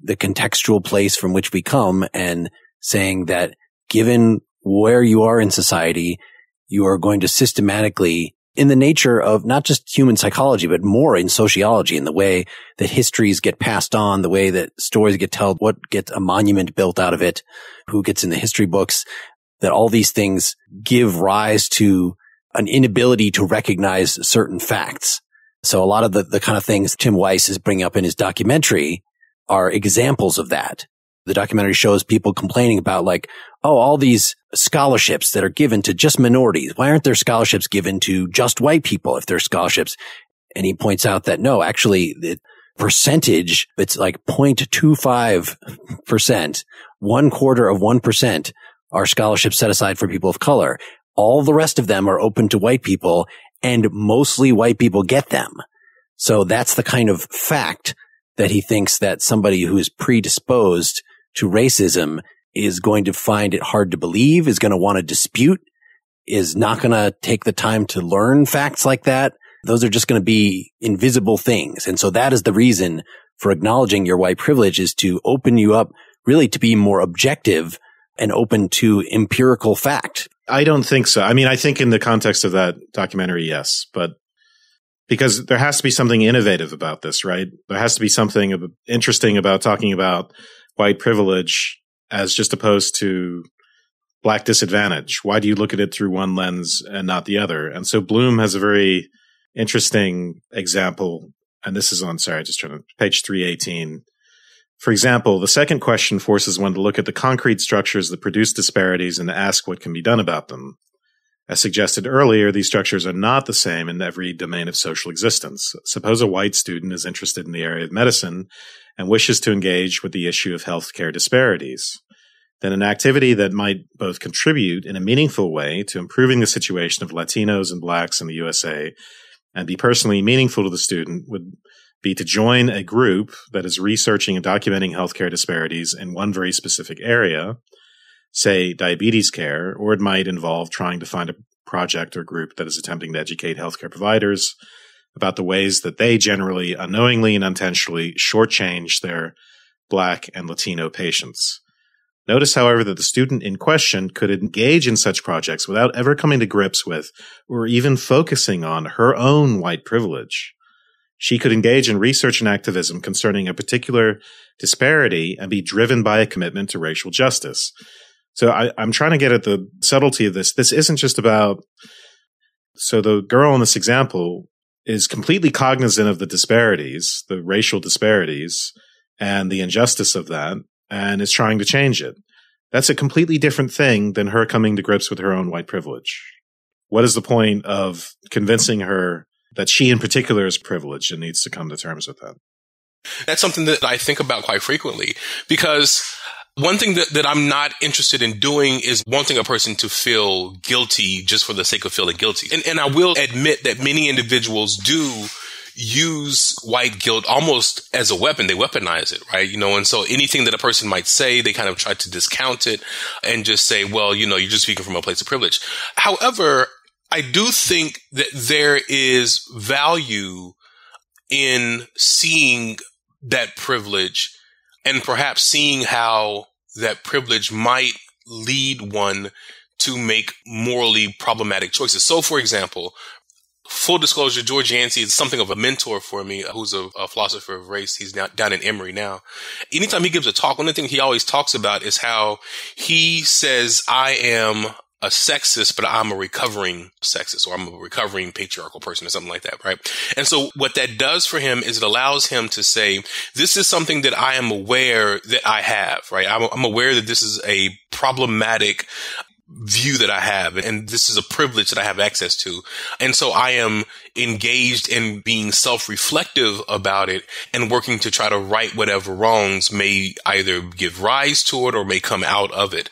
the contextual place from which we come and saying that given where you are in society, you are going to systematically, in the nature of not just human psychology, but more in sociology, in the way that histories get passed on, the way that stories get told, what gets a monument built out of it, who gets in the history books, that all these things give rise to an inability to recognize certain facts. So a lot of the kind of things Tim Weiss is bringing up in his documentary are examples of that. The documentary shows people complaining about like, oh, all these scholarships that are given to just minorities. Why aren't there scholarships given to just white people if there's scholarships? And he points out that no, actually the percentage, it's like 0.25%, 0.25% are scholarships set aside for people of color. All the rest of them are open to white people, and mostly white people get them. So that's the kind of fact that he thinks that somebody who is predisposed to racism is going to find it hard to believe, is going to want to dispute, is not going to take the time to learn facts like that. Those are just going to be invisible things. And so that is the reason for acknowledging your white privilege, is to open you up really to be more objective and open to empirical fact. I don't think so. I mean, I think in the context of that documentary, yes, but because there has to be something innovative about this, right? There has to be something interesting about talking about white privilege as just opposed to black disadvantage. Why do you look at it through one lens and not the other? And so Bloom has a very interesting example, and this is on, page 318. For example, the second question forces one to look at the concrete structures that produce disparities and to ask what can be done about them. As suggested earlier, these structures are not the same in every domain of social existence. Suppose a white student is interested in the area of medicine and wishes to engage with the issue of healthcare disparities. Then an activity that might both contribute in a meaningful way to improving the situation of Latinos and blacks in the USA and be personally meaningful to the student would be to join a group that is researching and documenting healthcare disparities in one very specific area, say diabetes care, or it might involve trying to find a project or group that is attempting to educate healthcare providers about the ways that they generally, unknowingly and unintentionally, shortchange their Black and Latino patients. Notice, however, that the student in question could engage in such projects without ever coming to grips with or even focusing on her own white privilege. She could engage in research and activism concerning a particular disparity and be driven by a commitment to racial justice. So I'm trying to get at the subtlety of this. This isn't just about, so the girl in this example is completely cognizant of the disparities, the racial disparities, and the injustice of that, and is trying to change it. That's a completely different thing than her coming to grips with her own white privilege. What is the point of convincing her that she in particular is privileged and needs to come to terms with that? That's something that I think about quite frequently, because one thing that I'm not interested in doing is wanting a person to feel guilty just for the sake of feeling guilty. And I will admit that many individuals do use white guilt almost as a weapon. They weaponize it, right? And so anything that a person might say, they kind of try to discount it and just say, well, you're just speaking from a place of privilege. However, I do think that there is value in seeing that privilege and perhaps seeing how that privilege might lead one to make morally problematic choices. So, for example, full disclosure, George Yancey is something of a mentor for me, who's a philosopher of race. He's now down in Emory now. Anytime he gives a talk, one of the things he always talks about is how he says, I am a sexist, but I'm a recovering sexist, or I'm a recovering patriarchal person or something like that, right? And so what that does for him is it allows him to say, this is something that I am aware that I have, right? I'm aware that this is a problematic view that I have, and this is a privilege that I have access to. And so I am engaged in being self-reflective about it and working to try to right whatever wrongs may either give rise to it or may come out of it.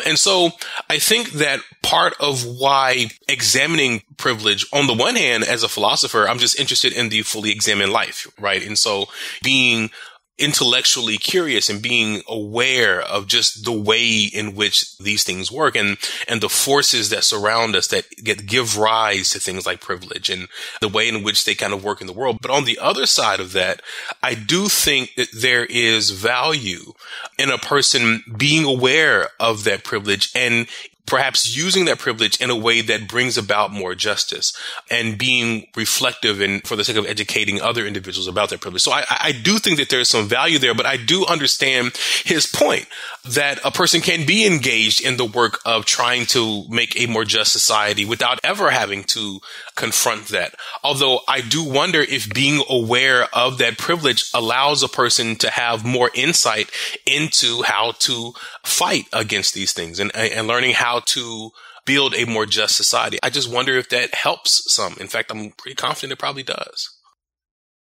And so I think that part of why examining privilege, on the one hand, as a philosopher, I'm just interested in the fully examined life, right? And so being intellectually curious and being aware of just the way in which these things work and the forces that surround us that give rise to things like privilege and the way in which they kind of work in the world. But on the other side of that, I do think that there is value in a person being aware of that privilege and perhaps using that privilege in a way that brings about more justice and being reflective and for the sake of educating other individuals about that privilege. So I do think that there's some value there, but I do understand his point that a person can be engaged in the work of trying to make a more just society without ever having to confront that. Although I do wonder if being aware of that privilege allows a person to have more insight into how to fight against these things and learning how to build a more just society. I just wonder if that helps some. In fact, I'm pretty confident it probably does.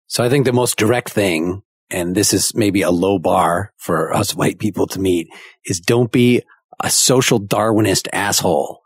So I think the most direct thing, and this is maybe a low bar for us white people to meet, is don't be a social Darwinist asshole.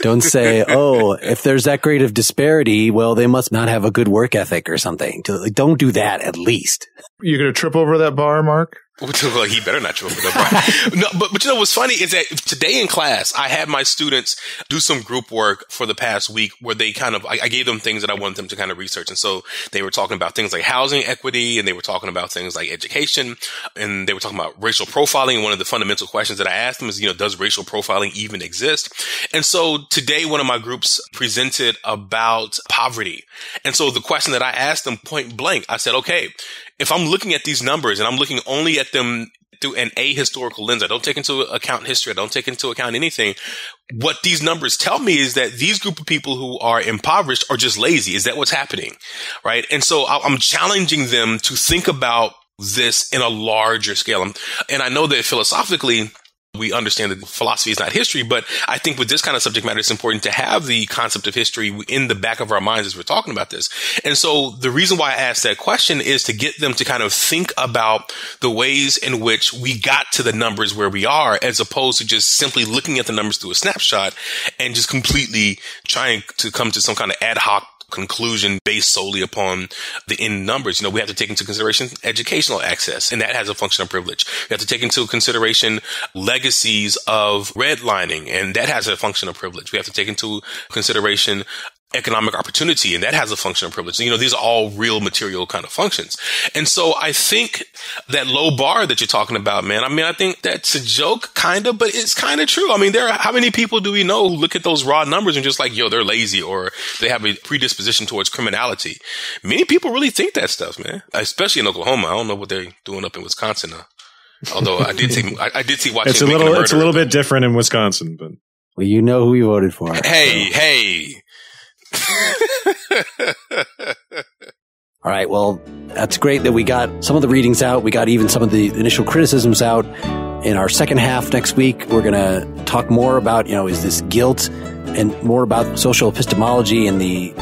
Don't say, oh, if there's that great of disparity, well, they must not have a good work ethic or something. Don't do that, at least. You're going to trip over that bar, Mark? Well, he better not trip over that bar. No, but what's funny is that today in class, I had my students do some group work for the past week where they I gave them things that I wanted them to kind of research. And so they were talking about things like housing equity, and they were talking about things like education, and they were talking about racial profiling. And one of the fundamental questions that I asked them is, does racial profiling even exist? And so today, one of my groups presented about poverty. And so the question that I asked them point blank, I said, okay, if I'm looking at these numbers and I'm looking only at them through an ahistorical lens, I don't take into account history, I don't take into account anything. What these numbers tell me is that these group of people who are impoverished are just lazy. Is that what's happening? Right? And so I'm challenging them to think about this in a larger scale. And I know that philosophically, we understand that philosophy is not history, but I think with this kind of subject matter, it's important to have the concept of history in the back of our minds as we're talking about this. And so the reason why I asked that question is to get them to kind of think about the ways in which we got to the numbers where we are, as opposed to just simply looking at the numbers through a snapshot and just completely trying to come to some kind of ad hoc conclusion based solely upon the end numbers. We have to take into consideration educational access, and that has a function of privilege. We have to take into consideration legacies of redlining, and that has a function of privilege. We have to take into consideration economic opportunity, and that has a function of privilege. You know, these are all real material kind of functions. And so I think that low bar that you're talking about, man, I mean, I think that's a joke, kind of, but it's kind of true. I mean, how many people do we know who look at those raw numbers and just like, yo, they're lazy or they have a predisposition towards criminality? Many people really think that stuff, man, especially in Oklahoma. I don't know what they're doing up in Wisconsin now. Although I did see watching. It's a little bit different in Wisconsin, but well, you know who we voted for. Hey. All right. Well, that's great that we got some of the readings out. We got even some of the initial criticisms out. In our second half next week, we're going to talk more about, is this guilt, and more about social epistemology and the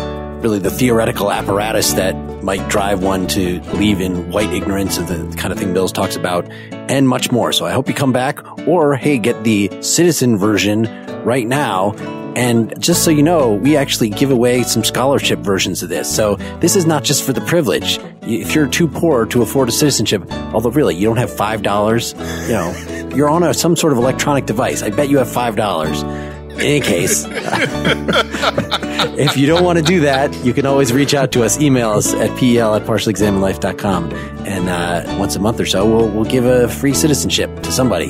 theoretical apparatus that might drive one to believe in white ignorance of the kind of thing Mills talks about, and much more. So I hope you come back, or hey, get the citizen version right now. And just so you know, we actually give away some scholarship versions of this. So this is not just for the privilege. If you're too poor to afford a citizenship, although really you don't have $5, you're on some sort of electronic device. I bet you have $5. In any case, if you don't want to do that, you can always reach out to us. Email us at pel@partiallyexaminedlife.com. And once a month or so, we'll give a free citizenship to somebody,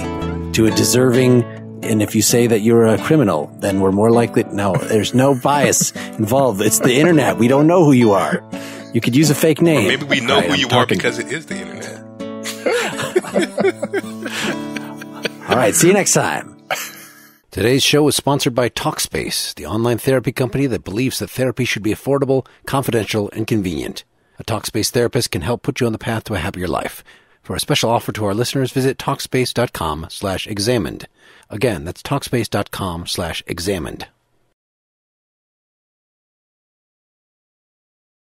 to a deserving. And if you say that you're a criminal, then we're more likely. No, there's no bias involved. It's the internet. We don't know who you are. You could use a fake name. Or maybe we know who you are because it is the internet. All right. See you next time. Today's show is sponsored by Talkspace, the online therapy company that believes that therapy should be affordable, confidential, and convenient. A Talkspace therapist can help put you on the path to a happier life. For a special offer to our listeners, visit Talkspace.com/examined. Again, that's Talkspace.com/examined.